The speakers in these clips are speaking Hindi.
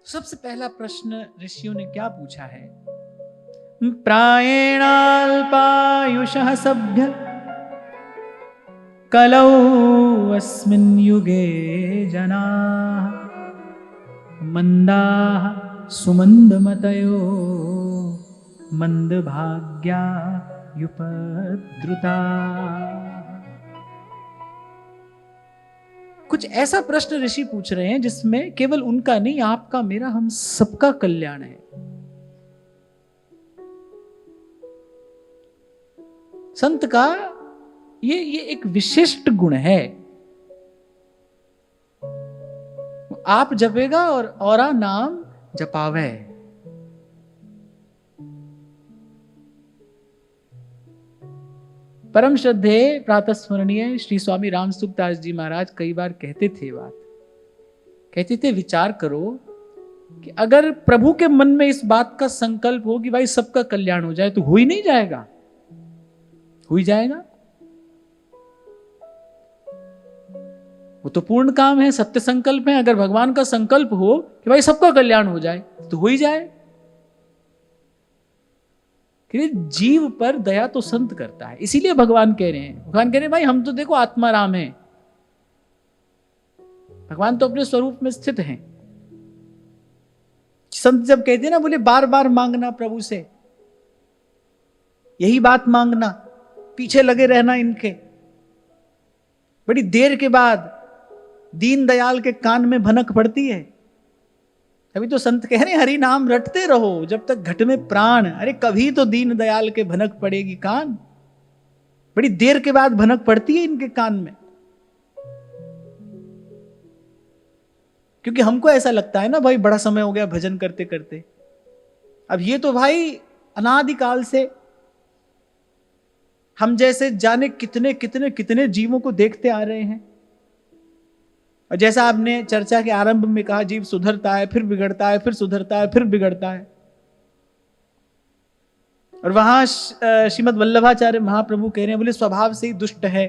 सबसे पहला प्रश्न ऋषियों ने क्या पूछा है? प्रायेणाल्पायुषः सभ्य कलौ अस्मिन् युगे जनाः मंदाः सुमन्दमतयो मंदभाग्या युपद्रुता। कुछ ऐसा प्रश्न ऋषि पूछ रहे हैं जिसमें केवल उनका नहीं, आपका, मेरा, हम सबका कल्याण है। संत का ये एक विशिष्ट गुण है। आप जपेगा और औरा नाम जपावे। परम श्रद्धेय प्रातः स्मरणीय श्री स्वामी राम सुखदास जी महाराज कई बार कहते थे विचार करो कि अगर प्रभु के मन में इस बात का संकल्प हो कि भाई सबका कल्याण हो जाए तो हो ही नहीं जाएगा, हो ही जाएगा। वो तो पूर्ण काम है, सत्य संकल्प है। अगर भगवान का संकल्प हो कि भाई सबका कल्याण हो जाए तो हो ही जाए। कि जीव पर दया तो संत करता है, इसीलिए भगवान कह रहे हैं भाई हम तो देखो आत्मा राम है, भगवान तो अपने स्वरूप में स्थित हैं। संत जब कहते हैं ना, बोले बार बार मांगना प्रभु से, यही बात मांगना, पीछे लगे रहना इनके। बड़ी देर के बाद दीन दयाल के कान में भनक पड़ती है। अभी तो संत कह रहे हैं हरि नाम रटते रहो जब तक घट में प्राण। अरे कभी तो दीन दयाल के भनक पड़ेगी कान, बड़ी देर के बाद भनक पड़ती है इनके कान में। क्योंकि हमको ऐसा लगता है ना भाई बड़ा समय हो गया भजन करते करते। अब ये तो भाई अनादिकाल से हम जैसे जाने कितने कितने कितने जीवों को देखते आ रहे हैं। और जैसा आपने चर्चा के आरंभ में कहा, जीव सुधरता है फिर बिगड़ता है, फिर सुधरता है फिर बिगड़ता है। और वहां श्रीमद् वल्लभाचार्य महाप्रभु कह रहे हैं, बोले स्वभाव से ही दुष्ट है।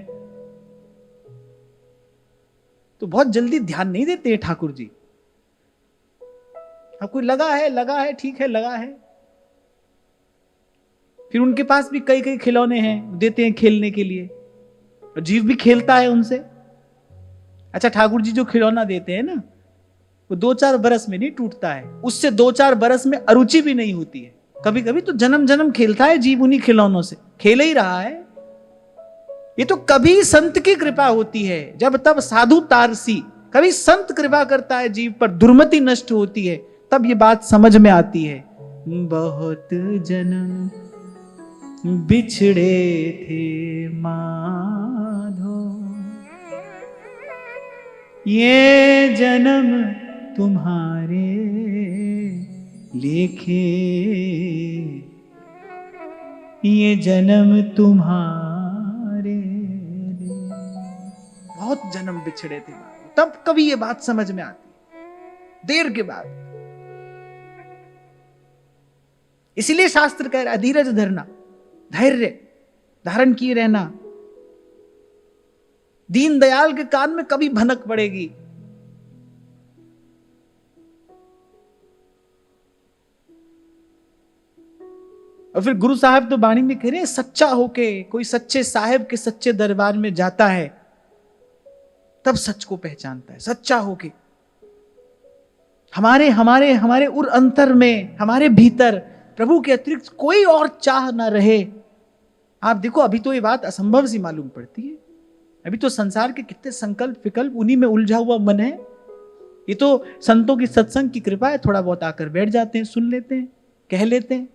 तो बहुत जल्दी ध्यान नहीं देते हैं ठाकुर जी। आपको लगा है ठीक है, लगा है। फिर उनके पास भी कई कई खिलौने हैं, देते हैं खेलने के लिए, और जीव भी खेलता है उनसे। अच्छा, ठाकुर जी जो खिलौना देते हैं ना, वो 2-4 बरस में नहीं टूटता है, उससे 2-4 बरस में अरुचि भी नहीं होती है। कभी कभी तो जन्म जन्म खेलता है जीव उन्हीं खिलौनों से, खेल ही रहा है। ये तो कभी संत की कृपा होती है, जब तब साधु तारसी, कभी संत कृपा करता है जीव पर, दुर्मति नष्ट होती है, तब ये बात समझ में आती है। बहुत जन्म बिछड़े थे माधो, ये जन्म तुम्हारे लेखे, ये जन्म तुम्हारे लिए। बहुत जन्म बिछड़े थे, तब कभी ये बात समझ में आती, देर के बाद। इसीलिए शास्त्र कह रहा है धीरज धरना, धैर्य धारण किए रहना। दीन दयाल के कान में कभी भनक पड़ेगी। और फिर गुरु साहब तो वाणी में कह रहे हैं, सच्चा होके कोई सच्चे साहेब के सच्चे दरबार में जाता है तब सच को पहचानता है। सच्चा होके हमारे हमारे हमारे उर अंतर में, हमारे भीतर प्रभु के अतिरिक्त कोई और चाह ना रहे। आप देखो अभी तो ये बात असंभव सी मालूम पड़ती है। अभी तो संसार के कितने संकल्प विकल्प, उन्हीं में उलझा हुआ मन है। ये तो संतों की सत्संग की कृपा है, थोड़ा बहुत आकर बैठ जाते हैं, सुन लेते हैं, कह लेते हैं।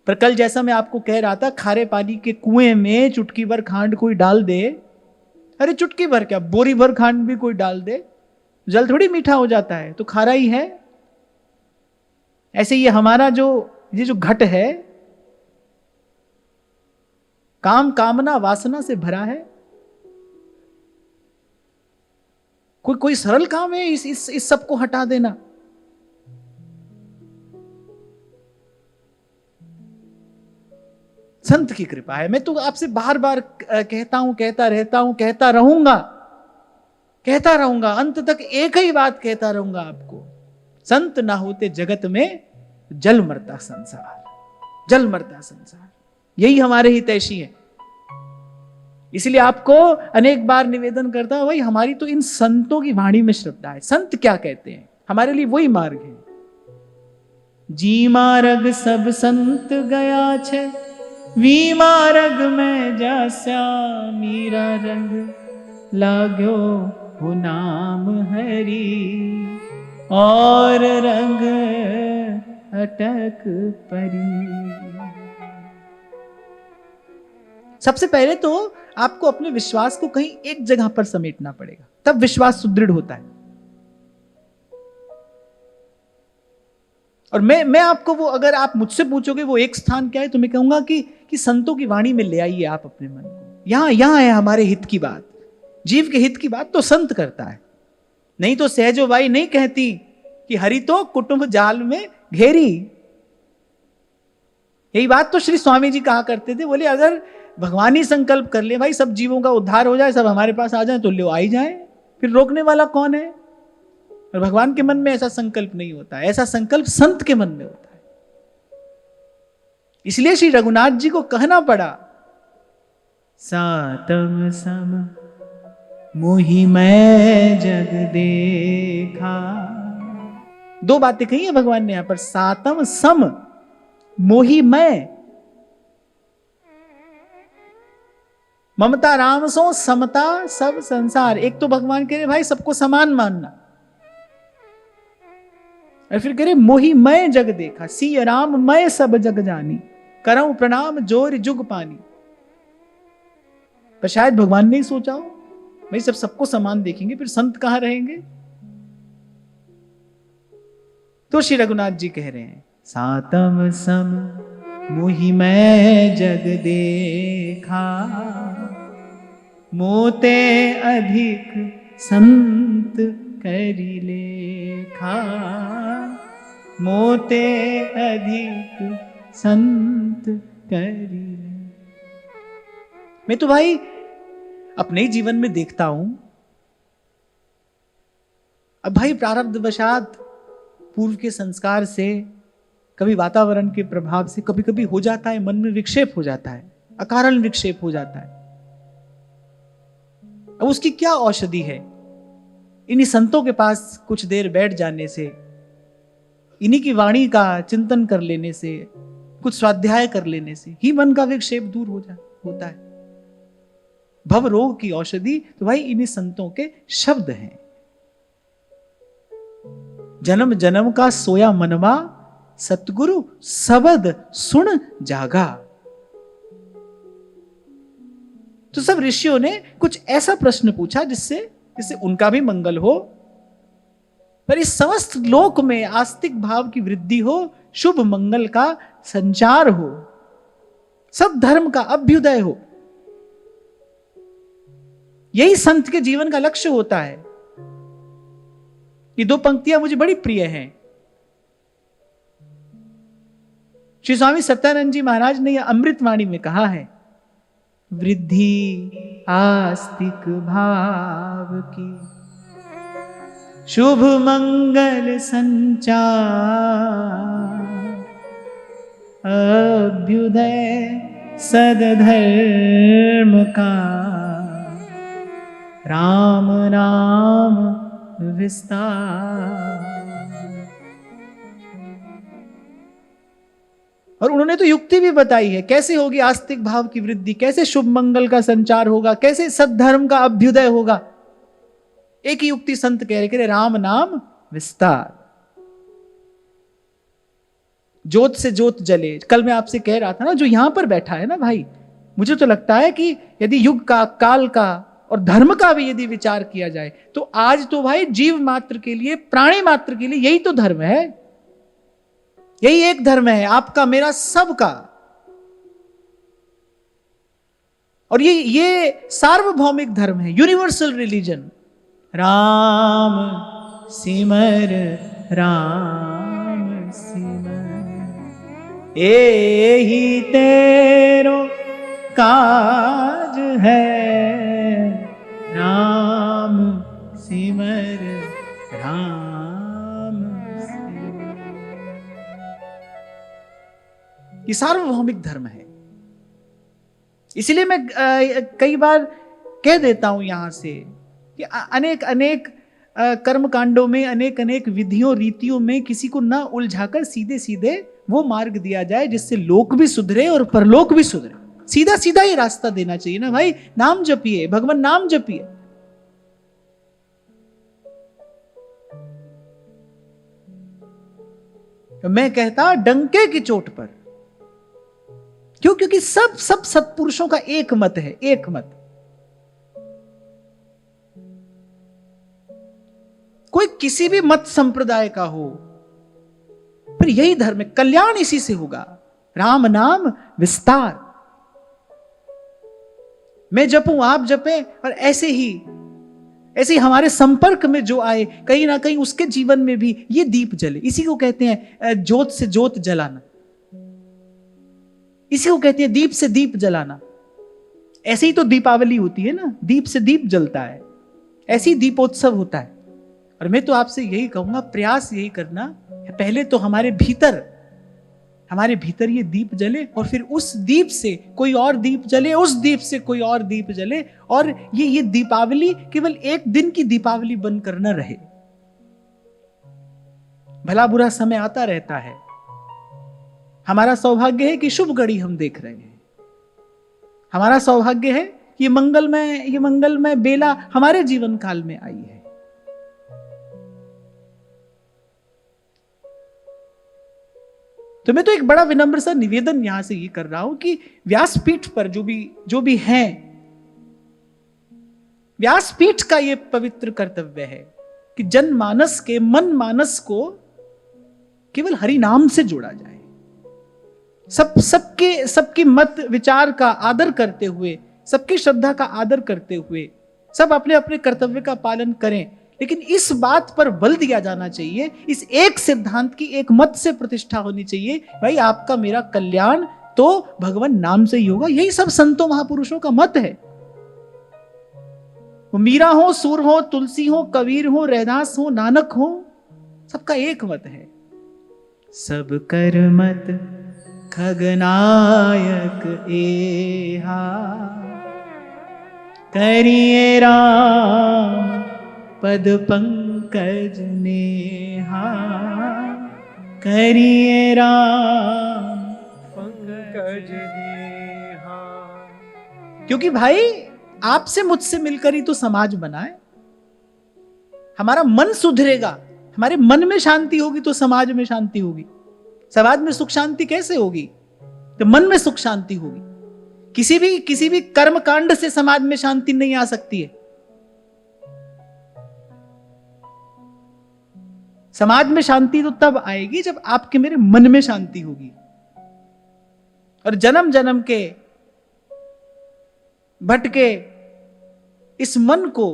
पर कल जैसा मैं आपको कह रहा था, खारे पानी के कुएं में चुटकी भर खांड कोई डाल दे, अरे चुटकी भर क्या, बोरी भर खांड भी कोई डाल दे, जल थोड़ी मीठा हो जाता है, तो खारा ही है। ऐसे ये हमारा ये जो घट है, काम कामना वासना से भरा है। कोई सरल काम है इस सब को हटा देना? संत की कृपा है। मैं तो आपसे बार बार कहता हूं, कहता रहता हूं, कहता रहूंगा कहता रहूंगा, अंत तक एक ही बात कहता रहूंगा आपको, संत ना होते जगत में जल मरता संसार, जल मरता संसार। यही हमारे हितैषी है। इसलिए आपको अनेक बार निवेदन करता हूं, भाई हमारी तो इन संतों की वाणी में श्रद्धा है। संत क्या कहते हैं, हमारे लिए वही मार्ग है। जी मार्ग सब संत गया छे, वी मार्ग में जास्या मीरा रंग लाग्यो हो नाम हरि, और रंग अटक परी। सबसे पहले तो आपको अपने विश्वास को कहीं एक जगह पर समेटना पड़ेगा, तब विश्वास सुदृढ़ होता है। और मैं आपको वो, अगर आप मुझसे पूछोगे वो एक स्थान क्या है, तो मैं कहूंगा कि संतों की वाणी में ले आइए आप अपने मन को। यहां है हमारे हित की बात, जीव के हित की बात तो संत करता है। नहीं तो सहजो बाई नहीं कहती कि हरि तो कुटुंब जाल में घेरी। यही बात तो श्री स्वामी जी कहा करते थे, बोले अगर भगवान ही संकल्प कर ले भाई सब जीवों का उद्धार हो जाए, सब हमारे पास आ जाए, तो ले आ ही जाए, फिर रोकने वाला कौन है। और भगवान के मन में ऐसा संकल्प नहीं होता, ऐसा संकल्प संत के मन में होता है। इसलिए श्री रघुनाथ जी को कहना पड़ा, सातम सम मोहि मैं जग देखा। दो बातें कही है भगवान ने यहां पर, सातम सम मोहि मैं। ममता राम सो समता सब संसार। एक तो भगवान कह रहे भाई सबको समान मानना, और फिर कह रहे मोहि मैं जग देखा, सी राम मैं सब जग जानी, करऊं प्रणाम जोर जुग पानी। पर शायद भगवान ने ही सोचा हो भाई सब सबको समान देखेंगे, फिर संत कहां रहेंगे। तो श्री रघुनाथ जी कह रहे हैं, सातम सम मोहि मैं जग देखा, मोते अधिक संत करी लेखा, मोते अधिक संत करी ले। मैं तो भाई अपने जीवन में देखता हूं, अब भाई प्रारब्धवशात पूर्व के संस्कार से, कभी वातावरण के प्रभाव से, कभी कभी हो जाता है मन में विक्षेप हो जाता है, अकारण विक्षेप हो जाता है। अब उसकी क्या औषधि है, इन्हीं संतों के पास कुछ देर बैठ जाने से, इन्हीं की वाणी का चिंतन कर लेने से, कुछ स्वाध्याय कर लेने से ही मन का विक्षेप दूर होता है। भव रोग की औषधि तो भाई इन्हीं संतों के शब्द हैं। जन्म जन्म का सोया मनवा, सतगुरु सबद सुन जागा। तो सब ऋषियों ने कुछ ऐसा प्रश्न पूछा जिससे उनका भी मंगल हो, पर इस समस्त लोक में आस्तिक भाव की वृद्धि हो, शुभ मंगल का संचार हो, सब धर्म का अभ्युदय हो। यही संत के जीवन का लक्ष्य होता है। ये दो पंक्तियां मुझे बड़ी प्रिय हैं। श्री स्वामी सत्यानंद जी महाराज ने यह अमृतवाणी में कहा है, वृद्धि आस्तिक भाव की, शुभ मंगल संचार, अभ्युदय सदधर्म का, राम नाम विस्तार। और उन्होंने तो युक्ति भी बताई है, कैसे होगी आस्तिक भाव की वृद्धि, कैसे शुभ मंगल का संचार होगा, कैसे सद्धर्म का अभ्युदय होगा। एक ही युक्ति संत कह रहे राम नाम विस्तार। ज्योत से ज्योत जले। कल मैं आपसे कह रहा था ना, जो यहां पर बैठा है ना भाई, मुझे तो लगता है कि यदि युग का, काल का और धर्म का भी यदि विचार किया जाए, तो आज तो भाई जीव मात्र के लिए, प्राणी मात्र के लिए यही तो धर्म है, यही एक धर्म है, आपका मेरा सबका। और ये सार्वभौमिक धर्म है, यूनिवर्सल रिलीजन। राम सिमर राम सिमर, एही तेरो काज है, राम राम सिमर। ये सार्वभौमिक धर्म है। इसलिए मैं कई बार कह देता हूं यहां से कि अनेक अनेक कर्म कांडों में, अनेक अनेक विधियों रीतियों में किसी को ना उलझाकर सीधे सीधे वो मार्ग दिया जाए जिससे लोक भी सुधरे और परलोक भी सुधरे। सीधा सीधा ही रास्ता देना चाहिए ना भाई। नाम जपिए, भगवान नाम जपिए। मैं कहता डंके की चोट पर। क्यों? क्योंकि सब सत्पुरुषों का एक मत है, एक मत। कोई किसी भी मत संप्रदाय का हो, फिर यही धर्म है, कल्याण इसी से होगा। राम नाम विस्तार। मैं जपूं, आप जपें, और ऐसे ही हमारे संपर्क में जो आए, कहीं ना कहीं उसके जीवन में भी ये दीप जले। इसी को कहते हैं ज्योत से ज्योत जलाना, इसी को कहते हैं दीप से दीप जलाना। ऐसे ही तो दीपावली होती है ना, दीप से दीप जलता है, ऐसे ही दीपोत्सव होता है। और मैं तो आपसे यही कहूंगा, प्रयास यही करना, पहले तो हमारे भीतर ये दीप जले, और फिर उस दीप से कोई और दीप जले, उस दीप से कोई और दीप जले, और ये दीपावली केवल एक दिन की दीपावली बनकर न रहे। भला बुरा समय आता रहता है। हमारा सौभाग्य है कि शुभ घड़ी हम देख रहे हैं। हमारा सौभाग्य है कि ये मंगलमय बेला हमारे जीवन काल में आई है। तो मैं तो एक बड़ा विनम्र सा निवेदन यहां से ये कर रहा हूं कि व्यासपीठ पर जो भी हैं, व्यासपीठ का ये पवित्र कर्तव्य है कि जनमानस के मन मानस को केवल हरि नाम से जोड़ा जाए। सबके मत विचार का आदर करते हुए, सबकी श्रद्धा का आदर करते हुए सब अपने अपने कर्तव्य का पालन करें, लेकिन इस बात पर बल दिया जाना चाहिए, इस एक सिद्धांत की, एक मत से प्रतिष्ठा होनी चाहिए, भाई आपका मेरा कल्याण तो भगवान नाम से ही होगा। यही सब संतों महापुरुषों का मत है। वो मीरा हो, सूर हो, तुलसी हो, कबीर हो, रैदास हो, नानक हो, सबका एक मत है। सब कर मत खगनायक एहा, करिए राम पद पंकज नेहा, करिए राम पंकज नेहा। क्योंकि भाई आपसे मुझसे मिलकर ही तो समाज बना है। हमारा मन सुधरेगा, हमारे मन में शांति होगी तो समाज में शांति होगी। समाज में सुख शांति कैसे होगी? तो मन में सुख शांति होगी। किसी भी कर्म कांड से समाज में शांति नहीं आ सकती है। समाज में शांति तो तब आएगी जब आपके मेरे मन में शांति होगी। और जन्म जन्म के भटके इस मन को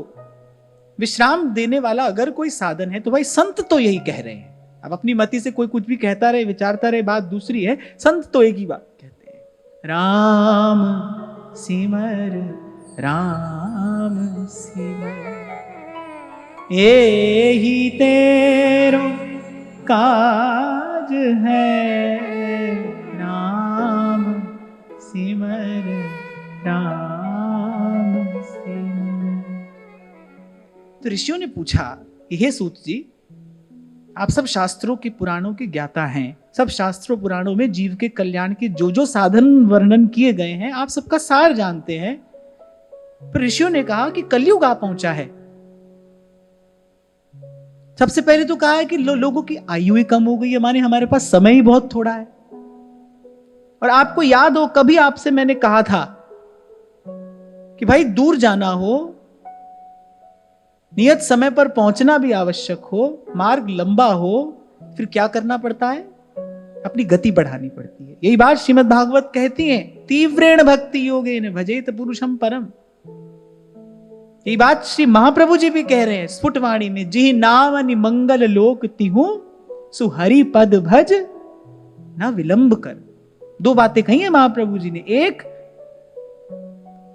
विश्राम देने वाला अगर कोई साधन है तो भाई संत तो यही कह रहे हैं। अब अपनी मति से कोई कुछ भी कहता रहे, विचारता रहे, बात दूसरी है। संत तो एक ही बात कहते हैं, राम सिमर राम सिमर, एही तेरो काज है, राम सिमर राम सिमर। तो ऋषियों ने पूछा, हे सूत जी, आप सब शास्त्रों के पुराणों के ज्ञाता हैं, सब शास्त्रों पुराणों में जीव के कल्याण के जो साधन वर्णन किए गए हैं आप सबका सार जानते हैं। पर ऋषियों ने कहा कि कलयुग आ पहुंचा है। सबसे पहले तो कहा है कि लोगों की आयु ही कम हो गई है, माने हमारे पास समय ही बहुत थोड़ा है। और आपको याद हो कभी आपसे मैंने कहा था कि भाई दूर जाना हो, नियत समय पर पहुंचना भी आवश्यक हो, मार्ग लंबा हो, फिर क्या करना पड़ता है? अपनी गति बढ़ानी पड़ती है। यही बात श्रीमद् भागवत कहती है, तीव्रेण भक्ति योगेन भजेत पुरुषम परम। यही बात श्री महाप्रभु जी भी कह रहे हैं स्फुटवाणी में, जी नाम अनि मंगल लोक तिहु सुहरि पद भज ना विलंब कर। दो बातें कही है महाप्रभु जी ने। एक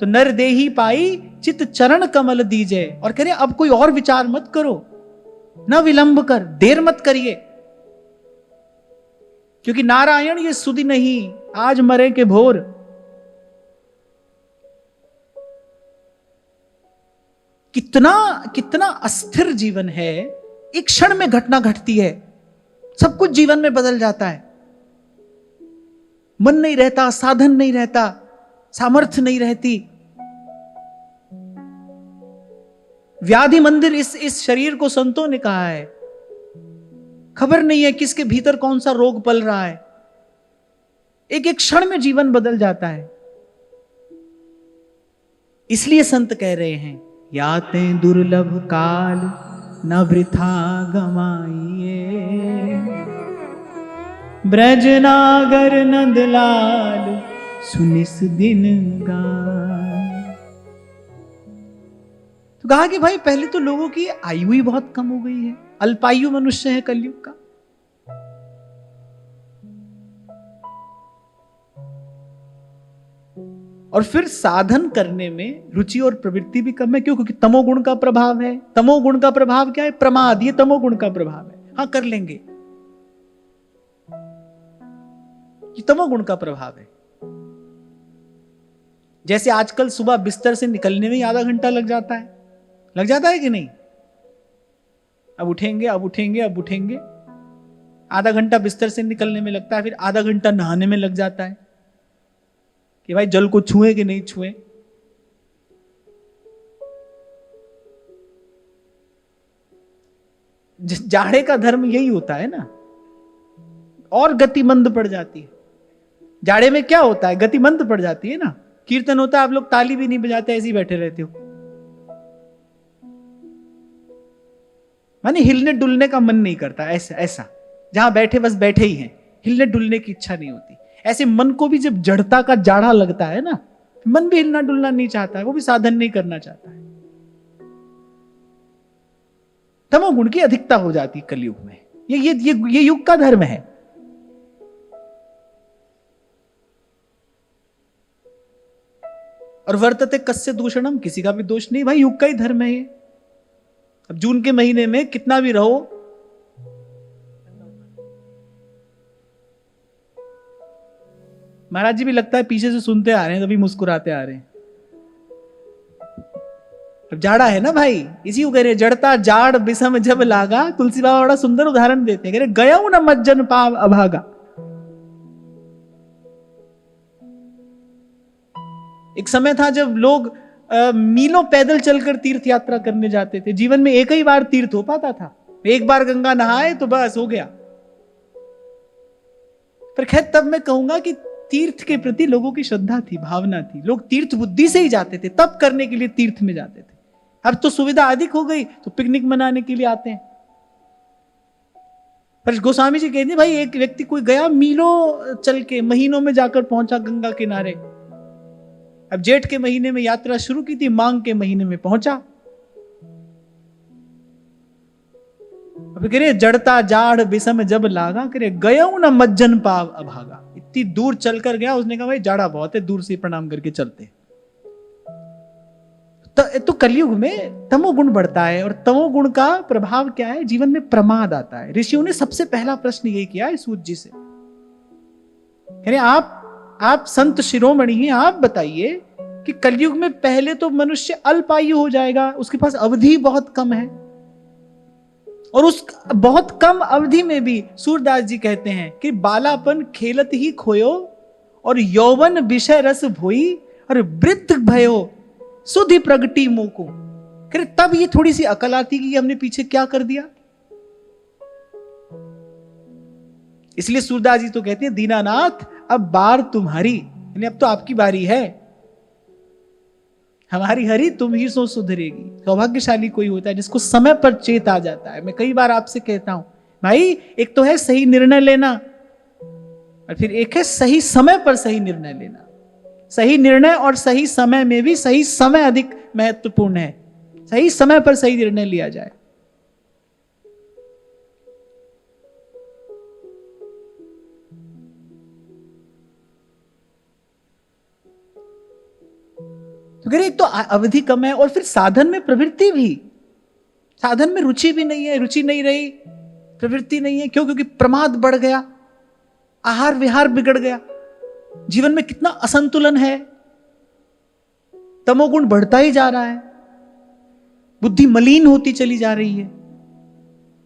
तो नर देही पाई चित चरण कमल दीजे, और कह रहे अब कोई और विचार मत करो, न विलंब कर, देर मत करिए, क्योंकि नारायण ये सुधि नहीं, आज मरे के भोर। कितना कितना अस्थिर जीवन है, एक क्षण में घटना घटती है, सब कुछ जीवन में बदल जाता है। मन नहीं रहता, साधन नहीं रहता, सामर्थ्य नहीं रहती। व्याधि मंदिर इस शरीर को संतों ने कहा है। खबर नहीं है किसके भीतर कौन सा रोग पल रहा है, एक एक क्षण में जीवन बदल जाता है। इसलिए संत कह रहे हैं, याते दुर्लभ काल न वृथा गमाइए, ब्रजनागर नंदलाल सुनिस दिन गाय। तो कहा कि भाई पहले तो लोगों की आयु ही बहुत कम हो गई है, अल्पायु मनुष्य है कलयुग का। और फिर साधन करने में रुचि और प्रवृत्ति भी कम है। क्यों? क्योंकि तमोगुण का प्रभाव है। तमोगुण का प्रभाव क्या है? प्रमाद। ये तमोगुण का प्रभाव है। हाँ, कर लेंगे, ये तमोगुण का प्रभाव है। जैसे आजकल सुबह बिस्तर से निकलने में आधा घंटा लग जाता है कि नहीं? अब उठेंगे, अब उठेंगे, अब उठेंगे, आधा घंटा बिस्तर से निकलने में लगता है, फिर आधा घंटा नहाने में लग जाता है कि भाई जल को छुए कि नहीं छुए। जाड़े का धर्म यही होता है ना, और गति मंद पड़ जाती है। जाड़े में क्या होता है? गति मंद पड़ जाती है ना। कीर्तन होता है, आप लोग ताली भी नहीं बजाते, ऐसे ही बैठे रहते हो, माने हिलने डुलने का मन नहीं करता। ऐसा जहां बैठे बस बैठे ही हैं, हिलने डुलने की इच्छा नहीं होती। ऐसे मन को भी जब जड़ता का जाड़ा लगता है ना, मन भी हिलना डुलना नहीं चाहता है, वो भी साधन नहीं करना चाहता है। तमोगुण की अधिकता हो जाती है कलयुग में। ये युग का धर्म है। और वर्तते कस्य दूषणम, किसी का भी दोष नहीं, भाई युग का ही धर्म है ये। अब जून के महीने में कितना भी रहो, महाराज जी भी लगता है पीछे से सुनते आ रहे हैं, तभी मुस्कुराते आ रहे हैं। अब जाड़ा है ना भाई, इसी को कह रहे, जड़ता जाड़ बिसम जब लागा। तुलसी बाबा बड़ा सुंदर उदाहरण देते हैं, कह रहे गया न मज्जन पाव अभागा। एक समय था जब लोग मीलों पैदल चलकर तीर्थ यात्रा करने जाते थे। जीवन में एक ही बार तीर्थ हो पाता था, एक बार गंगा नहाए तो बस हो गया। पर खैर, तब मैं कहूंगा कि तीर्थ के प्रति लोगों की श्रद्धा थी, भावना थी। लोग तीर्थ बुद्धि से ही जाते थे, तप करने के लिए तीर्थ में जाते थे। अब तो सुविधा अधिक हो गई, तो पिकनिक मनाने के लिए आते हैं। पर गोस्वामी जी कहते हैं, भाई एक व्यक्ति कोई गया मीलों चल के, महीनों में जाकर पहुंचा गंगा किनारे। अब जेठ के महीने में यात्रा शुरू की थी, मांग के महीने में पहुंचा। अब कह रहे जड़ता जाड़ बिसम जब लागा, कह रहे गया न मज्जन पाव अभागा। इतनी दूर चलकर गया, उसने कहा भाई जाड़ा बहुत है, दूर से प्रणाम करके चलते। तो कलयुग में तमोगुण बढ़ता है, और तमोगुण का प्रभाव क्या है? जीवन में प्रमाद आता है। ऋषियों ने सबसे पहला प्रश्न यही किया है सूत जी से, कह रहे आप संत शिरोमणि हैं, आप बताइए कि कलयुग में पहले तो मनुष्य अल्पायु हो जाएगा, उसके पास अवधि बहुत कम है, और उस बहुत कम अवधि में भी सूरदास जी कहते हैं कि बालापन खेलत ही खोयो, और यौवन विषय रस भोई, और वृद्ध भयो सुधि प्रगटी मोको। फिर तब ये थोड़ी सी अकल आती कि हमने पीछे क्या कर दिया। इसलिए सूरदास जी तो कहते हैं, दीनानाथ अब बार तुम्हारी, यानी अब तो आपकी बारी है, हमारी हरी तुम ही सो सुधरेगी। सौभाग्यशाली कोई होता है जिसको समय पर चेत आ जाता है। मैं कई बार आपसे कहता हूं भाई, एक तो है सही निर्णय लेना, और फिर एक है सही समय पर सही निर्णय लेना। सही निर्णय और सही समय में भी सही समय अधिक महत्वपूर्ण है। सही समय पर सही निर्णय लिया जाए। तो कह रहे एक तो अवधि कम है, और फिर साधन में प्रवृत्ति भी। साधन में रुचि भी नहीं है, रुचि नहीं रही, प्रवृत्ति नहीं है। क्यों? क्योंकि प्रमाद बढ़ गया, आहार विहार बिगड़ गया, जीवन में कितना असंतुलन है, तमोगुण बढ़ता ही जा रहा है, बुद्धि मलिन होती चली जा रही है।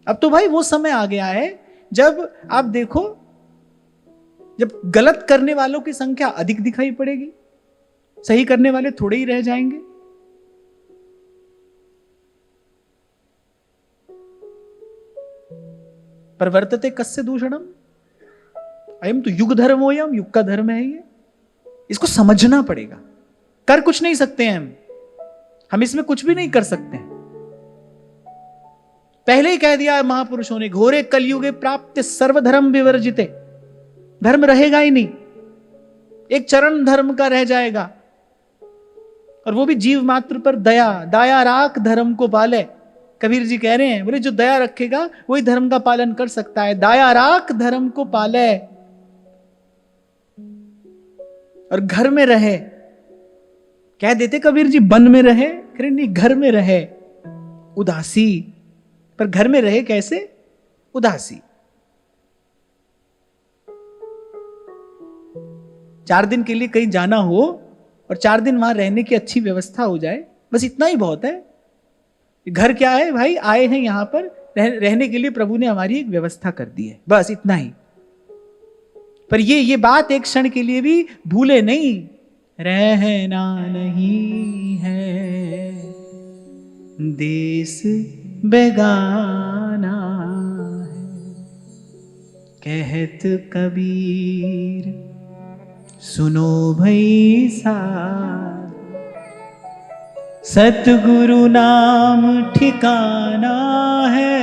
अब तो भाई वो समय आ गया है जब आप देखो, जब गलत करने वालों की संख्या अधिक दिखाई पड़ेगी, सही करने वाले थोड़े ही रह जाएंगे। प्रवर्तते कस्य दूषणम, अयम तो युग धर्मोयम, युग का धर्म है ये। इसको समझना पड़ेगा। कर कुछ नहीं सकते हैं हम इसमें कुछ भी नहीं कर सकते हैं। पहले ही कह दिया महापुरुषों ने, घोरे कलयुगे प्राप्त सर्वधर्म विवर्जिते, धर्म रहेगा ही नहीं, एक चरण धर्म का रह जाएगा, और वो भी जीव मात्र पर दया। दया राख धर्म को पाले, कबीर जी कह रहे हैं, बोले जो दया रखेगा वही धर्म का पालन कर सकता है। दया राख धर्म को पाले, और घर में रहे। कह देते कबीर जी वन में रहे, कह नहीं घर में रहे उदासी। पर घर में रहे कैसे? उदासी। 4 दिन के लिए कहीं जाना हो और 4 दिन वहां रहने की अच्छी व्यवस्था हो जाए, बस इतना ही बहुत है। घर क्या है भाई, आए हैं यहां पर रहने के लिए, प्रभु ने हमारी एक व्यवस्था कर दी है, बस इतना ही। पर ये बात एक क्षण के लिए भी भूले नहीं, रहना नहीं है देश बेगाना है, कहत कबीर सुनो भई साध, सतगुरु नाम ठिकाना है,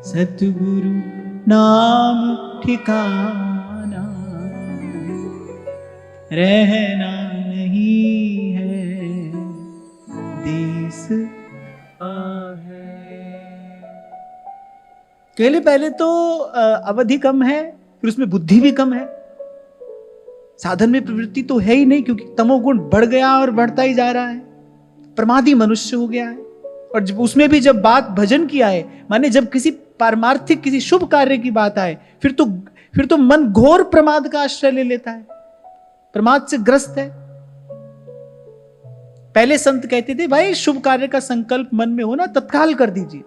सतगुरु नाम ठिकाना, रहना नहीं है देश है। पहले तो अवधि कम है, फिर उसमें बुद्धि भी कम है, साधन में प्रवृत्ति तो है ही नहीं, क्योंकि तमोगुण बढ़ गया और बढ़ता ही जा रहा है, प्रमादी मनुष्य हो गया है। और जब उसमें भी जब बात भजन की आए, माने जब किसी पारमार्थिक किसी शुभ कार्य की बात आए, फिर तो मन घोर प्रमाद का आश्रय ले लेता है, प्रमाद से ग्रस्त है। पहले संत कहते थे भाई शुभ कार्य का संकल्प मन में हो ना, तत्काल कर दीजिए।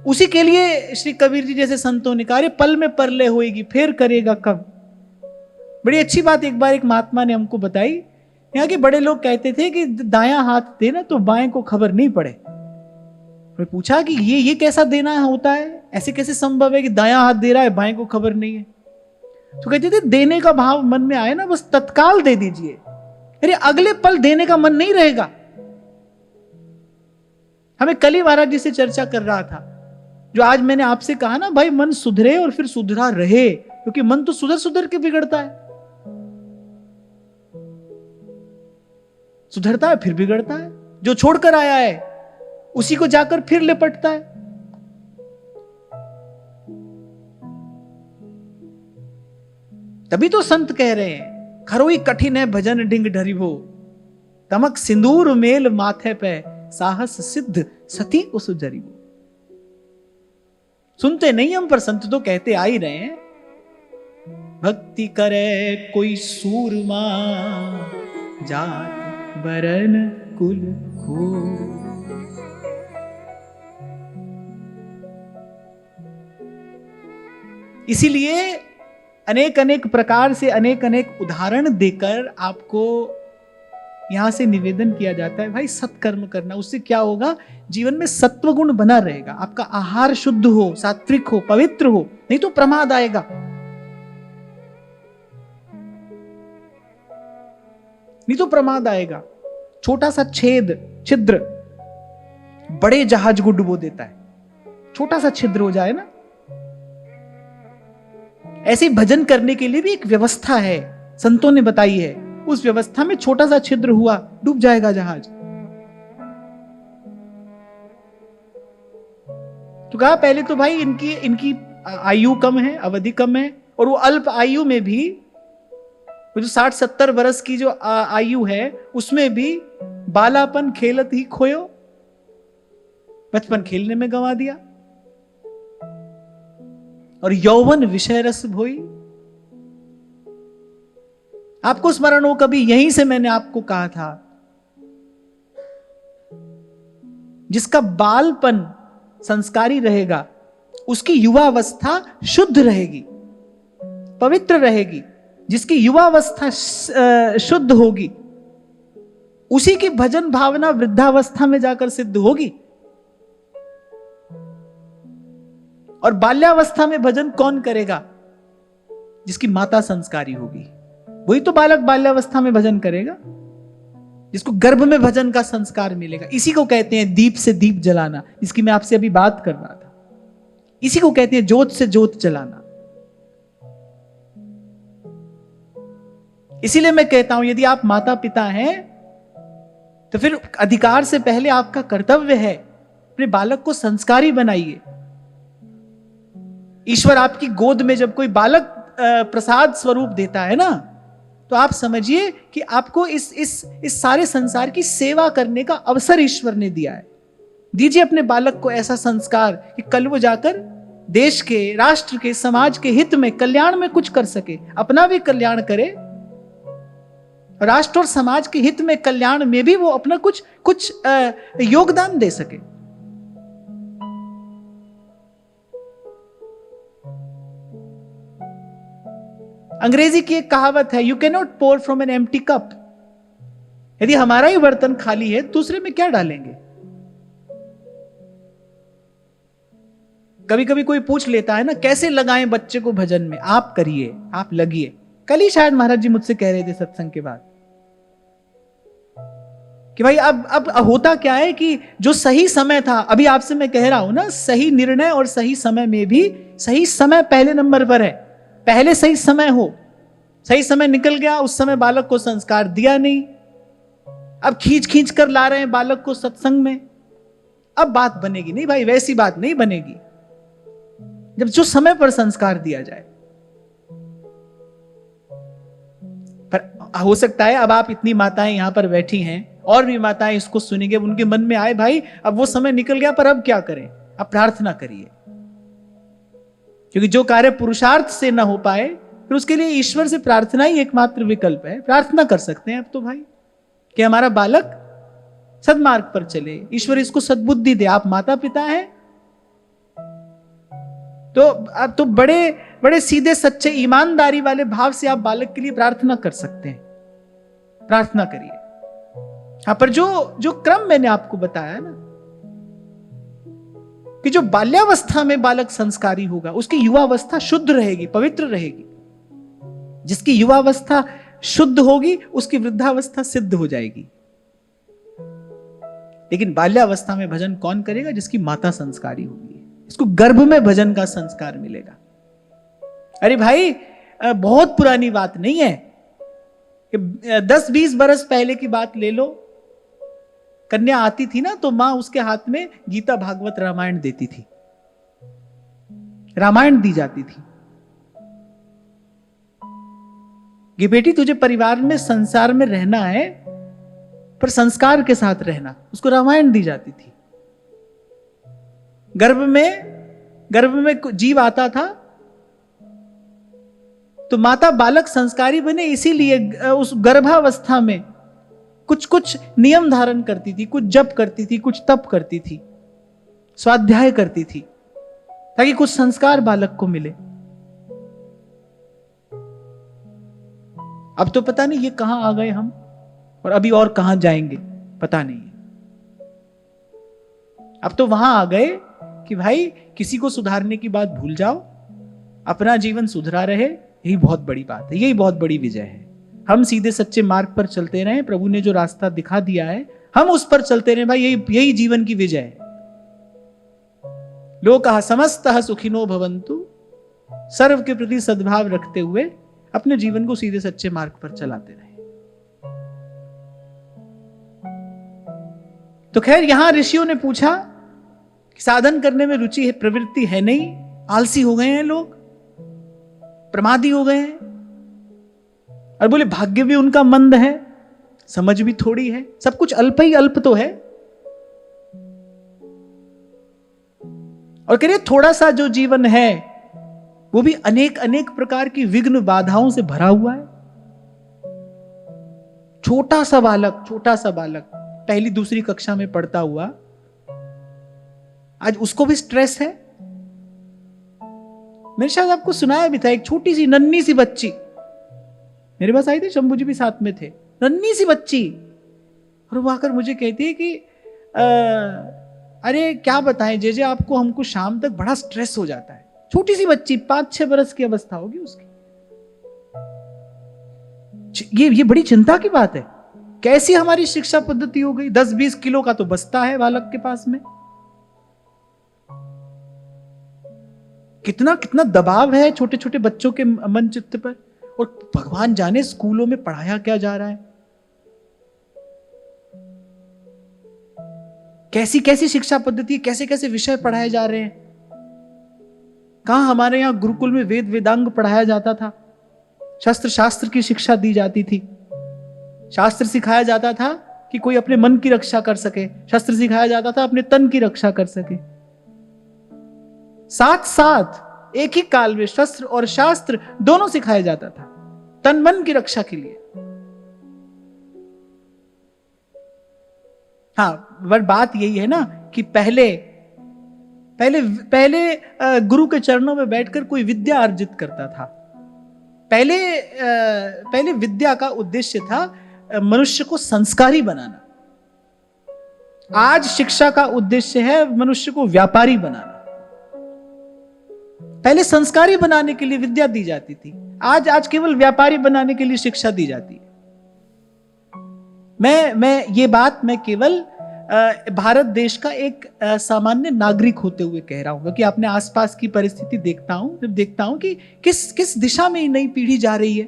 उसी के लिए श्री कबीर जी जैसे संतों ने कहा, पल में परले होएगी, फिर करेगा कब। बड़ी अच्छी बात एक बार एक महात्मा ने हमको बताई। यहाँ के बड़े लोग कहते थे कि दायां हाथ दे ना तो बाएं को खबर नहीं पड़े। मैं पूछा कि ये कैसा देना होता है, ऐसे कैसे संभव है कि दायां हाथ दे रहा है बाएं को खबर नहीं है। तो कहते थे देने का भाव मन में आए ना, बस तत्काल दे दीजिए, अरे अगले पल देने का मन नहीं रहेगा। हमें कल ही महाराज जी से चर्चा कर रहा था, जो आज मैंने आपसे कहा ना भाई मन सुधरे और फिर सुधरा रहे, क्योंकि मन तो सुधर के बिगड़ता है, सुधरता है फिर बिगड़ता है। जो छोड़कर आया है उसी को जाकर फिर लिपटता है। तभी तो संत कह रहे हैं, खरोई कठिन है भजन डिंग ढरिबो, तमक सिंदूर मेल माथे पे, साहस सिद्ध सती उस जरिबो। सुनते नहीं हम, पर संत तो कहते आ ही रहे हैं, भक्ति करे कोई सूरमा, जात बरन कुल खो। इसीलिए अनेक अनेक प्रकार से अनेक अनेक उदाहरण देकर आपको यहां से निवेदन किया जाता है, भाई सत्कर्म करना। उससे क्या होगा, जीवन में सत्व गुण बना रहेगा, आपका आहार शुद्ध हो, सात्विक हो, पवित्र हो, नहीं तो प्रमाद आएगा। नहीं तो प्रमाद आएगा। छोटा सा छिद्र बड़े जहाज को डुबो देता है। छोटा सा छिद्र हो जाए ना, ऐसे भजन करने के लिए भी एक व्यवस्था है, संतों ने बताई है। उस व्यवस्था में छोटा सा छिद्र हुआ, डूब जाएगा जहाज। तो कहा पहले तो भाई इनकी आयु कम है, अवधि कम है, और वो अल्प आयु में भी, वो जो 60-70 वर्ष की जो आयु है, उसमें भी बालापन खेलत ही खोयो, बचपन खेलने में गंवा दिया। और यौवन विषय रस भोई। आपको स्मरण हो कभी, यहीं से मैंने आपको कहा था, जिसका बालपन संस्कारी रहेगा उसकी युवावस्था शुद्ध रहेगी, पवित्र रहेगी। जिसकी युवावस्था शुद्ध होगी उसी की भजन भावना वृद्धावस्था में जाकर सिद्ध होगी। और बाल्यावस्था में भजन कौन करेगा? जिसकी माता संस्कारी होगी, वही तो बालक बाल्यावस्था में भजन करेगा, जिसको गर्भ में भजन का संस्कार मिलेगा। इसी को कहते हैं दीप से दीप जलाना, जिसकी मैं आपसे अभी बात कर रहा था। इसी को कहते हैं ज्योत से ज्योत जलाना। इसीलिए मैं कहता हूं, यदि आप माता पिता हैं तो फिर अधिकार से पहले आपका कर्तव्य है अपने बालक को संस्कारी बनाइए। ईश्वर आपकी गोद में जब कोई बालक प्रसाद स्वरूप देता है ना, तो आप समझिए कि आपको इस सारे संसार की सेवा करने का अवसर ईश्वर ने दिया है। दीजिए अपने बालक को ऐसा संस्कार कि कल वो जाकर देश के, राष्ट्र के, समाज के हित में, कल्याण में कुछ कर सके, अपना भी कल्याण करे, राष्ट्र और समाज के हित में, कल्याण में भी वो अपना कुछ योगदान दे सके। अंग्रेजी की एक कहावत है, you can not pour from an empty cup. यदि हमारा ही बर्तन खाली है, दूसरे में क्या डालेंगे? कभी कभी कोई पूछ लेता है ना, कैसे लगाएं बच्चे को भजन में? आप करिए, आप लगिए। कल ही शायद महाराज जी मुझसे कह रहे थे सत्संग के बाद कि भाई अब होता क्या है कि जो सही समय था, अभी आपसे मैं कह रहा हूं ना, सही निर्णय और सही समय में भी सही समय पहले नंबर पर है। पहले सही समय हो, सही समय निकल गया, उस समय बालक को संस्कार दिया नहीं, अब खींच खींच कर ला रहे हैं बालक को सत्संग में, अब बात बनेगी नहीं भाई, वैसी बात नहीं बनेगी जब जो समय पर संस्कार दिया जाए। पर हो सकता है अब आप इतनी माताएं यहां पर बैठी हैं, और भी माताएं इसको सुनेंगे, उनके मन में आए भाई अब वो समय निकल गया, पर अब क्या करें? अब प्रार्थना करिए, क्योंकि जो कार्य पुरुषार्थ से ना हो पाए फिर उसके लिए ईश्वर से प्रार्थना ही एकमात्र विकल्प है। प्रार्थना कर सकते हैं अब तो भाई कि हमारा बालक सद्मार्ग पर चले, ईश्वर इसको सद्बुद्धि दे। आप माता पिता हैं तो अब तो बड़े बड़े सीधे सच्चे ईमानदारी वाले भाव से आप बालक के लिए प्रार्थना कर सकते हैं। प्रार्थना करिए। हाँ, पर जो क्रम मैंने आपको बताया ना कि जो बाल्यावस्था में बालक संस्कारी होगा उसकी युवावस्था शुद्ध रहेगी, पवित्र रहेगी। जिसकी युवावस्था शुद्ध होगी उसकी वृद्धावस्था सिद्ध हो जाएगी। लेकिन बाल्यावस्था में भजन कौन करेगा? जिसकी माता संस्कारी होगी, इसको गर्भ में भजन का संस्कार मिलेगा। अरे भाई, बहुत पुरानी बात नहीं है कि 10-20 बरस पहले की बात ले लो। कन्या आती थी ना तो मां उसके हाथ में गीता, भागवत, रामायण देती थी, रामायण दी जाती थी कि बेटी तुझे परिवार में, संसार में रहना है पर संस्कार के साथ रहना। उसको रामायण दी जाती थी। गर्भ में जीव आता था तो माता बालक संस्कारी बने, इसीलिए उस गर्भावस्था में कुछ नियम धारण करती थी, कुछ जप करती थी, कुछ तप करती थी, स्वाध्याय करती थी, ताकि कुछ संस्कार बालक को मिले। अब तो पता नहीं ये कहां आ गए हम, और अभी और कहां जाएंगे पता नहीं। अब तो वहां आ गए कि भाई किसी को सुधारने की बात भूल जाओ, अपना जीवन सुधरा रहे, यही बहुत बड़ी बात है, यही बहुत बड़ी विजय है। हम सीधे सच्चे मार्ग पर चलते रहें, प्रभु ने जो रास्ता दिखा दिया है हम उस पर चलते रहें, भाई यही जीवन की विजय है। लोकः समस्तः सुखिनो भवन्तु, सर्व के प्रति सद्भाव रखते हुए अपने जीवन को सीधे सच्चे मार्ग पर चलाते रहें। तो खैर यहां ऋषियों ने पूछा कि साधन करने में रुचि है, प्रवृत्ति है नहीं, आलसी हो गए हैं लोग, प्रमादी हो गए हैं, और बोले भाग्य भी उनका मंद है, समझ भी थोड़ी है, सब कुछ अल्प ही अल्प तो है। और करिए थोड़ा सा जो जीवन है वो भी अनेक अनेक प्रकार की विघ्न बाधाओं से भरा हुआ है। छोटा सा बालक पहली दूसरी कक्षा में पढ़ता हुआ, आज उसको भी स्ट्रेस है। मैंने शायद आपको सुनाया भी था, एक छोटी सी नन्ही सी बच्ची मेरे पास आई थी, शंभू जी भी साथ में थे, नन्ही सी बच्ची, और वो आकर मुझे कहती है कि अरे क्या बताएं जेजे आपको, हमको शाम तक बड़ा स्ट्रेस हो जाता है। छोटी सी बच्ची, 5-6 बरस की अवस्था होगी उसकी। ये बड़ी चिंता की बात है। कैसी हमारी शिक्षा पद्धति हो गई, 10-20 किलो का तो बस्ता है बालक के पास में। कितना कितना दबाव है छोटे छोटे बच्चों के मन चित्त पर, और भगवान जाने स्कूलों में पढ़ाया क्या जा रहा है, कैसी कैसी शिक्षा पद्धति, कैसे कैसे विषय पढ़ाए जा रहे हैं। कहां हमारे यहां गुरुकुल में वेद वेदांग पढ़ाया जाता था, शास्त्र की शिक्षा दी जाती थी, शास्त्र सिखाया जाता था कि कोई अपने मन की रक्षा कर सके, शास्त्र सिखाया जाता था अपने तन की रक्षा कर सके। साथ साथ एक ही काल में शस्त्र और शास्त्र दोनों सिखाया जाता था तन मन की रक्षा के लिए। हाँ, पर बात यही है ना कि पहले गुरु के चरणों में बैठकर कोई विद्या अर्जित करता था। पहले विद्या का उद्देश्य था मनुष्य को संस्कारी बनाना। आज शिक्षा का उद्देश्य है मनुष्य को व्यापारी बनाना। पहले संस्कारी बनाने के लिए विद्या दी जाती थी, आज केवल व्यापारी बनाने के लिए शिक्षा दी जाती है। मैं केवल भारत देश का एक सामान्य नागरिक होते हुए कह रहा हूं, क्योंकि अपने आसपास की परिस्थिति देखता हूं कि किस दिशा में नई पीढ़ी जा रही है।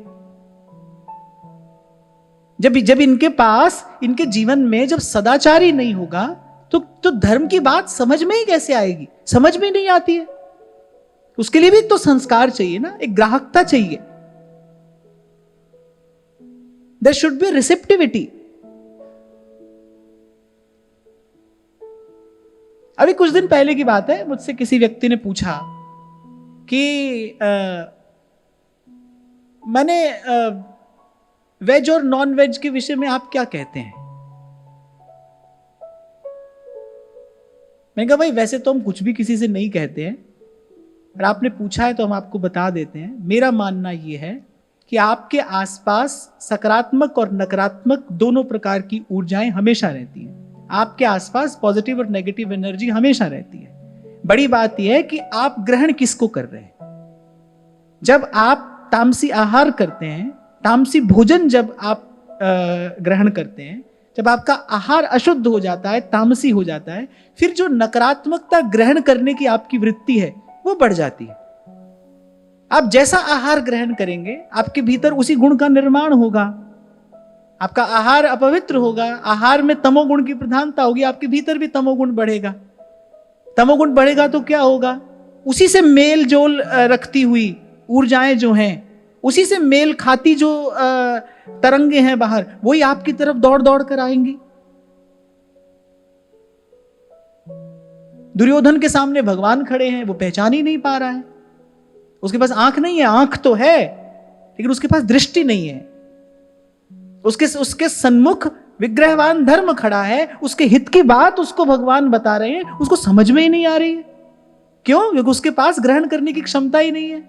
जब इनके पास, इनके जीवन में जब सदाचार ही नहीं होगा तो धर्म की बात समझ में ही कैसे आएगी, समझ में नहीं आती है। उसके लिए भी तो संस्कार चाहिए ना, एक ग्राहकता चाहिए। There should be receptivity. अभी कुछ दिन पहले की बात है, मुझसे किसी व्यक्ति ने पूछा कि मैंने वेज और नॉन वेज के विषय में आप क्या कहते हैं। मैंने कहा भाई वैसे तो हम कुछ भी किसी से नहीं कहते हैं, और आपने पूछा है तो हम आपको बता देते हैं। मेरा मानना यह है कि आपके आसपास सकारात्मक और नकारात्मक दोनों प्रकार की ऊर्जाएं हमेशा रहती हैं। आपके आसपास पॉजिटिव और नेगेटिव एनर्जी हमेशा रहती है। बड़ी बात यह है कि आप ग्रहण किसको कर रहे हैं। जब आप तामसी आहार करते हैं, तामसी भोजन जब आप ग्रहण करते हैं, जब आपका आहार अशुद्ध हो जाता है, तामसी हो जाता है, फिर जो नकारात्मकता ग्रहण करने की आपकी वृत्ति है वो बढ़ जाती है। आप जैसा आहार ग्रहण करेंगे आपके भीतर उसी गुण का निर्माण होगा। आपका आहार अपवित्र होगा, आहार में तमोगुण की प्रधानता होगी, आपके भीतर भी तमोगुण बढ़ेगा। तमोगुण बढ़ेगा तो क्या होगा, उसी से मेल जोल रखती हुई ऊर्जाएं जो हैं, उसी से मेल खाती जो तरंगे हैं बाहर, वही आपकी तरफ दौड़ दौड़ कर आएंगी। दुर्योधन के सामने भगवान खड़े हैं, वो पहचान ही नहीं पा रहा है। उसके पास आंख नहीं है, आंख तो है लेकिन उसके पास दृष्टि नहीं है। उसके सन्मुख विग्रहवान धर्म खड़ा है, उसके हित की बात उसको भगवान बता रहे हैं, उसको समझ में ही नहीं आ रही है। क्यों? क्योंकि उसके पास ग्रहण करने की क्षमता ही नहीं है।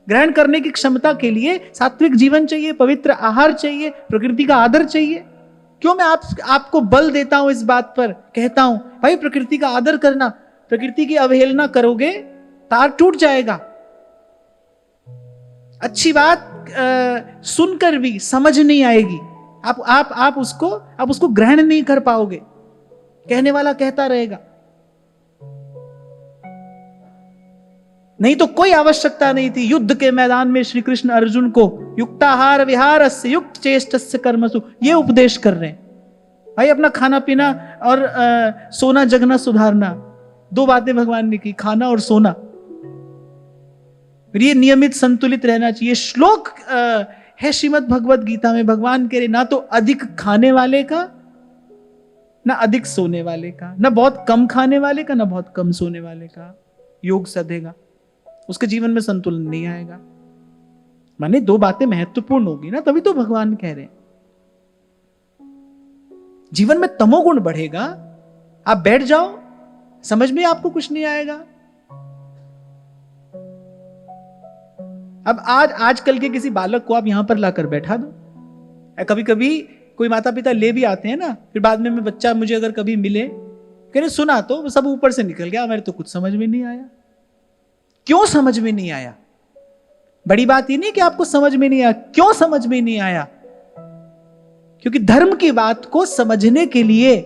ग्रहण करने की क्षमता के लिए सात्विक जीवन चाहिए, पवित्र आहार चाहिए, प्रकृति का आदर चाहिए। क्यों मैं आपको बल देता हूं इस बात पर, कहता हूं भाई प्रकृति का आदर करना, प्रकृति की अवहेलना करोगे तार टूट जाएगा। अच्छी बात सुनकर भी समझ नहीं आएगी, आप उसको ग्रहण नहीं कर पाओगे, कहने वाला कहता रहेगा। नहीं तो कोई आवश्यकता नहीं थी युद्ध के मैदान में श्री कृष्ण अर्जुन को युक्ताहार विहारस्य युक्त चेष्टस्य कर्मसु ये उपदेश कर रहे हैं। भाई अपना खाना पीना और सोना जगना सुधारना, दो बातें भगवान ने की, खाना और सोना। ये नियमित संतुलित रहना चाहिए। श्लोक है श्रीमद् भगवत गीता में भगवान कह रहे ना तो अधिक खाने वाले का, ना अधिक सोने वाले का, ना बहुत कम खाने वाले का, ना बहुत कम सोने वाले का योग सधेगा, उसके जीवन में संतुलन नहीं आएगा। माने दो बातें महत्वपूर्ण होगी ना, तभी तो भगवान कह रहे हैं। जीवन में तमोगुण बढ़ेगा, आप बैठ जाओ, समझ में आपको कुछ नहीं आएगा। अब आजकल के किसी बालक को आप यहां पर लाकर बैठा दो। कभी कभी कोई माता पिता ले भी आते हैं ना, फिर बाद में बच्चा मुझे अगर कभी मिले, कह रहे सुना तो सब ऊपर से निकल गया, मेरे तो कुछ समझ में नहीं आया। क्यों समझ में नहीं आया? बड़ी बात ये नहीं कि आपको समझ में नहीं आया, क्यों समझ में नहीं आया? क्योंकि धर्म की बात को समझने के लिए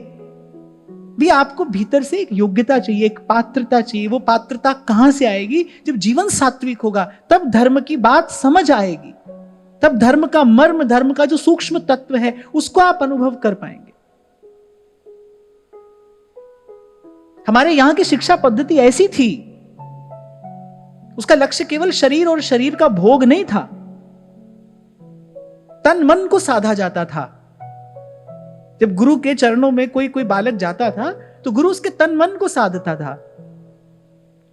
भी आपको भीतर से एक योग्यता चाहिए, एक पात्रता चाहिए। वो पात्रता कहां से आएगी? जब जीवन सात्विक होगा, तब धर्म की बात समझ आएगी, तब धर्म का मर्म, धर्म का जो सूक्ष्म तत्व है उसको आप अनुभव कर पाएंगे। हमारे यहां की शिक्षा पद्धति ऐसी थी, उसका लक्ष्य केवल शरीर और शरीर का भोग नहीं था, तन मन को साधा जाता था। जब गुरु के चरणों में कोई बालक जाता था तो गुरु उसके तन मन को साधता था,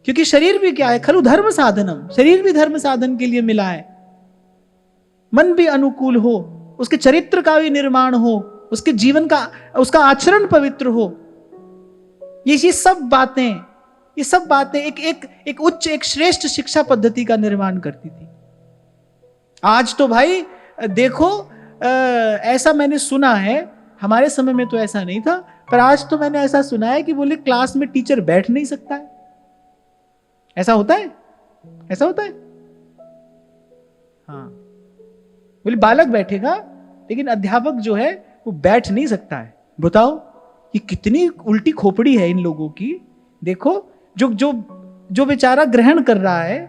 क्योंकि शरीर भी क्या है? खलु धर्म साधनम, शरीर भी धर्म साधन के लिए मिला है। मन भी अनुकूल हो, उसके चरित्र का भी निर्माण हो, उसके जीवन का, उसका आचरण पवित्र हो। ये सब बातें एक उच्च, एक श्रेष्ठ शिक्षा पद्धति का निर्माण करती थी। आज तो भाई देखो, ऐसा मैंने सुना है, हमारे समय में तो ऐसा नहीं था, पर आज तो मैंने ऐसा सुना है कि बोले क्लास में टीचर बैठ नहीं सकता है। ऐसा होता है? ऐसा होता है? हाँ, बोले बालक बैठेगा लेकिन अध्यापक जो है वो बैठ नहीं सकता है। बताओ ये कितनी उल्टी खोपड़ी है इन लोगों की। देखो जो बेचारा ग्रहण कर रहा है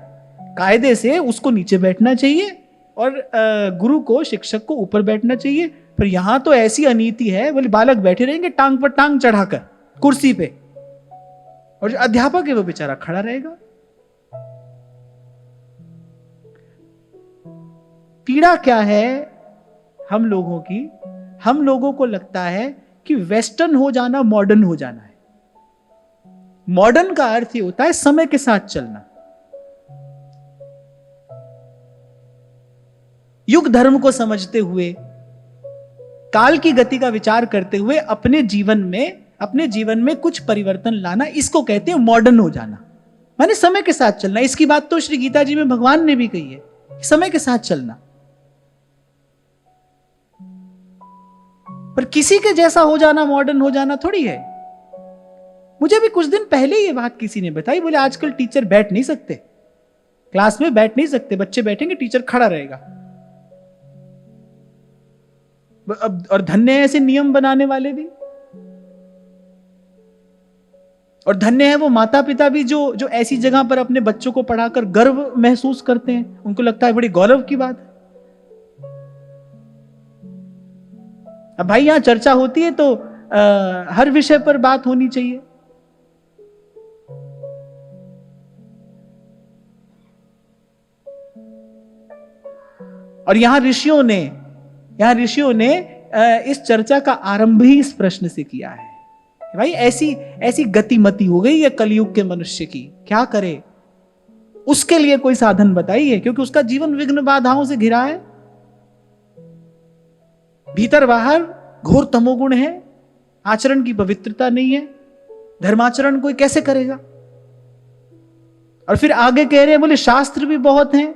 कायदे से, उसको नीचे बैठना चाहिए और गुरु को, शिक्षक को ऊपर बैठना चाहिए। पर यहां तो ऐसी अनीति है, बोले बालक बैठे रहेंगे टांग पर टांग चढ़ाकर कुर्सी पे, और जो अध्यापक है वो बेचारा खड़ा रहेगा। पीड़ा क्या है हम लोगों की? हम लोगों को लगता है कि वेस्टर्न हो जाना मॉडर्न हो जाना है। मॉडर्न का अर्थ ये होता है समय के साथ चलना, युग धर्म को समझते हुए, काल की गति का विचार करते हुए अपने जीवन में कुछ परिवर्तन लाना, इसको कहते हैं मॉडर्न हो जाना। माने समय के साथ चलना। इसकी बात तो श्री गीता जी में भगवान ने भी कही है, समय के साथ चलना। पर किसी के जैसा हो जाना मॉडर्न हो जाना थोड़ी है। मुझे भी कुछ दिन पहले ये बात किसी ने बताई, बोले आजकल टीचर बैठ नहीं सकते, क्लास में बैठ नहीं सकते, बच्चे बैठेंगे टीचर खड़ा रहेगा। और धन्य है ऐसे नियम बनाने वाले भी, और धन्य है वो माता पिता भी जो ऐसी जगह पर अपने बच्चों को पढ़ाकर गर्व महसूस करते हैं। उनको लगता है बड़ी गौरव की बात है। अब भाई यहां चर्चा होती है तो हर विषय पर बात होनी चाहिए। और यहां ऋषियों ने इस चर्चा का आरंभ ही इस प्रश्न से किया है। भाई ऐसी गतिमति हो गई है कलयुग के मनुष्य की, क्या करे? उसके लिए कोई साधन बताइए, क्योंकि उसका जीवन विघ्न बाधाओं से घिरा है। भीतर बाहर घोर तमोगुण है, आचरण की पवित्रता नहीं है, धर्माचरण कोई कैसे करेगा? और फिर आगे कह रहे हैं, बोले शास्त्र भी बहुत हैं,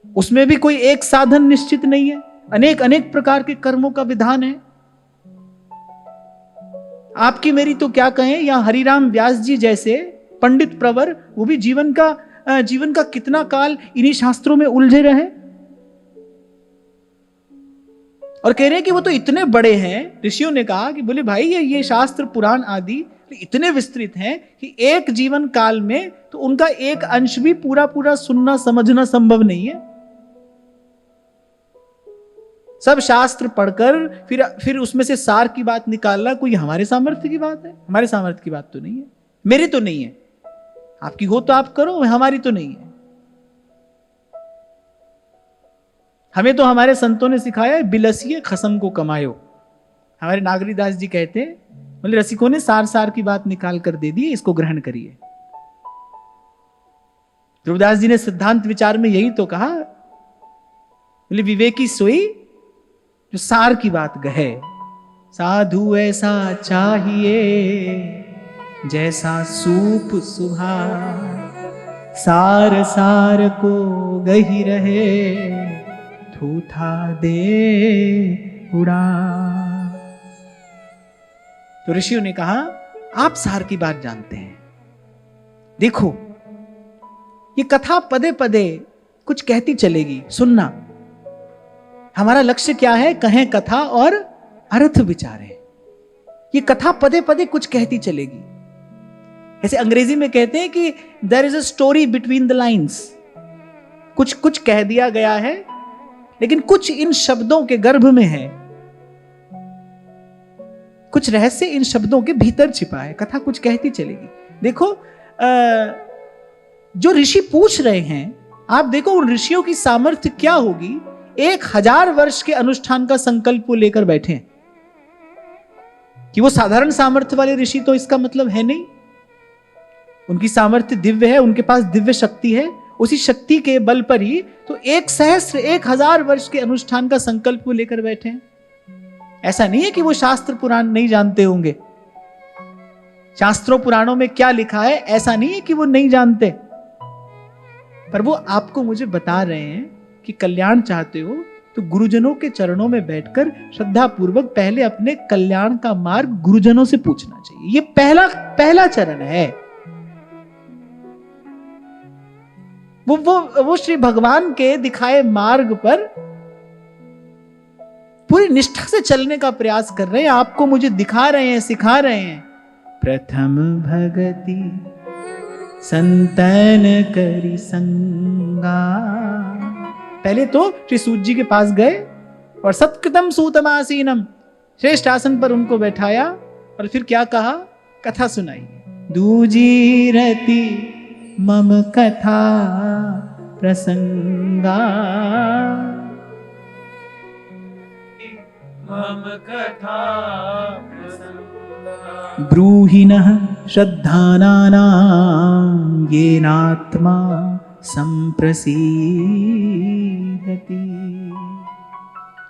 उसमें भी कोई एक साधन निश्चित नहीं है, अनेक प्रकार के कर्मों का विधान है। आपकी मेरी तो क्या कहें, यहां हरिराम व्यास जी जैसे पंडित प्रवर, वो भी जीवन का कितना काल इन्हीं शास्त्रों में उलझे रहे, और कह रहे हैं कि वो तो इतने बड़े हैं। ऋषियों ने कहा कि बोले भाई ये शास्त्र पुराण आदि इतने विस्तृत हैं कि एक जीवन काल में तो उनका एक अंश भी पूरा सुनना समझना संभव नहीं है। सब शास्त्र पढ़कर फिर उसमें से सार की बात निकालना कोई हमारे सामर्थ्य की बात है? हमारे सामर्थ्य की बात तो नहीं है, मेरी तो नहीं है। आपकी हो तो आप करो, हमारी तो नहीं है। हमें तो हमारे संतों ने सिखाया है, बिलसिए खसम को कमायो। हमारे नागरीदास जी कहते हैं, बोले रसिकों ने सार सार की बात निकाल कर दे दी, इसको ग्रहण करिए। ध्रुवदास जी ने सिद्धांत विचार में यही तो कहा, बोले विवेकी सोई जो सार की बात कहे, साधु ऐसा चाहिए जैसा सूप सुहा, सार सार को गही रहे, थूथा दे उड़ा। तो ऋषियों ने कहा आप सार की बात जानते हैं, देखो ये कथा पदे पदे कुछ कहती चलेगी, सुनना। हमारा लक्ष्य क्या है, कहें कथा और अर्थ विचारें। ये कथा पदे पदे कुछ कहती चलेगी। ऐसे अंग्रेजी में कहते हैं कि there is a story between the lines. कुछ कुछ कह दिया गया है, लेकिन कुछ इन शब्दों के गर्भ में है, कुछ रहस्य इन शब्दों के भीतर छिपा है। कथा कुछ कहती चलेगी। देखो जो ऋषि पूछ रहे हैं, आप देखो उन ऋषियों की सामर्थ्य क्या होगी। 1000 वर्ष के अनुष्ठान का संकल्प वो लेकर बैठे हैं। कि वो साधारण सामर्थ्य वाले ऋषि तो इसका मतलब है नहीं। उनकी सामर्थ्य दिव्य है, उनके पास दिव्य शक्ति है। उसी शक्ति के बल पर ही तो 1000 वर्ष के अनुष्ठान का संकल्प वो लेकर बैठे हैं। ऐसा नहीं है कि वो शास्त्र पुराण नहीं जानते होंगे। शास्त्रों पुराणों में क्या लिखा है, ऐसा नहीं है कि वो नहीं जानते, पर वो आपको मुझे बता रहे हैं कि कल्याण चाहते हो तो गुरुजनों के चरणों में बैठकर श्रद्धा पूर्वक पहले अपने कल्याण का मार्ग गुरुजनों से पूछना चाहिए। ये पहला चरण है। वो श्री भगवान के दिखाए मार्ग पर पूरी निष्ठा से चलने का प्रयास कर रहे हैं, आपको मुझे दिखा रहे हैं, सिखा रहे हैं। प्रथम भगति संतन करी संगा। पहले तो श्री सूत जी के पास गए और सत्कृतम सूतमासीनम, श्रेष्ठ आसन पर उनको बैठाया और फिर क्या कहा, कथा सुनाई। दूजी रति मम कथा प्रसंगा, मम कथा प्रसंगा। ब्रूहिणः श्रद्धानानां येनात्मा संप्रसीदति।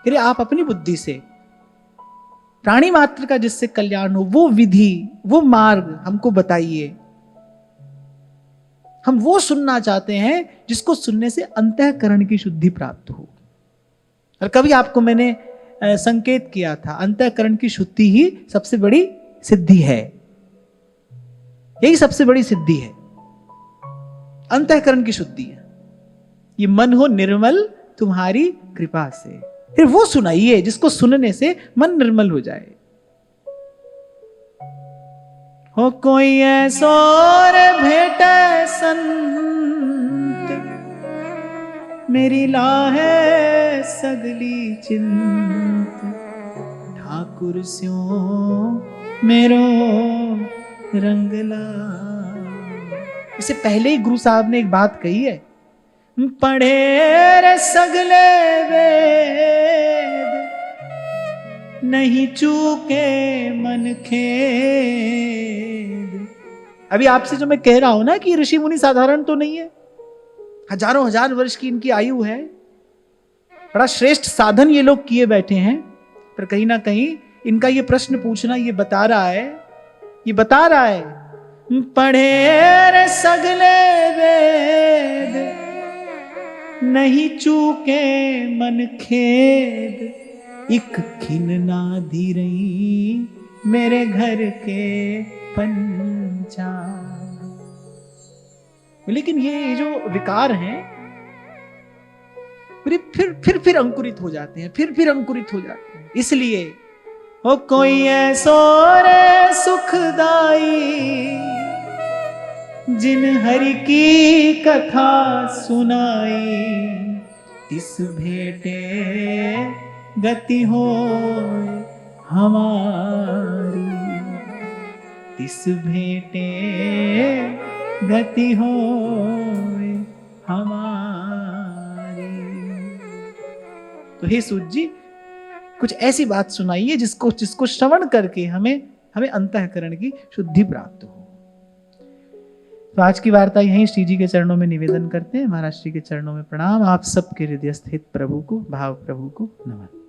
फिर आप अपनी बुद्धि से प्राणी मात्र का जिससे कल्याण हो, वो विधि, वो मार्ग हमको बताइए। हम वो सुनना चाहते हैं जिसको सुनने से अंतःकरण की शुद्धि प्राप्त हो। और कभी आपको मैंने संकेत किया था, अंतःकरण की शुद्धि ही सबसे बड़ी सिद्धि है। यही सबसे बड़ी सिद्धि है, अंतःकरण की शुद्धि है। ये मन हो निर्मल तुम्हारी कृपा से। फिर वो सुनाइए जिसको सुनने से मन निर्मल हो जाए। हो कोई ऐसो भेटे संत, मेरी लाहे सगली चिंत, ठाकुर स्यों मेरो रंगला। इससे पहले ही गुरु साहब ने एक बात कही है, पढ़े रे सगले वेद, नहीं चूके मन खेद। अभी आपसे जो मैं कह रहा हूं ना कि ऋषि मुनि साधारण तो नहीं है, हजारों हजार वर्ष की इनकी आयु है, बड़ा श्रेष्ठ साधन ये लोग किए बैठे हैं। पर कहीं ना कहीं इनका ये प्रश्न पूछना ये बता रहा है, पढ़े रे सगले वेद, नहीं चूके मन खेद, इक खिन ना धी रही मेरे घर के पंचा। लेकिन ये जो विकार हैं फिर अंकुरित हो जाते हैं, फिर अंकुरित हो जाते हैं। इसलिए हो कोई ऐसो रे सुखदाई, जिन हरि की कथा सुनाई, तिस भेटे गति हो हमारी, तिस भेटे गति हो हमारी। तो हे सूत जी, कुछ ऐसी बात सुनाइए जिसको श्रवण करके हमें अंतःकरण की शुद्धि प्राप्त हो। तो आज की वार्ता यहीं श्री जी के चरणों में निवेदन करते हैं। महाराज श्री के चरणों में प्रणाम। आप सबके हृदय स्थित प्रभु को, भाव प्रभु को नमन।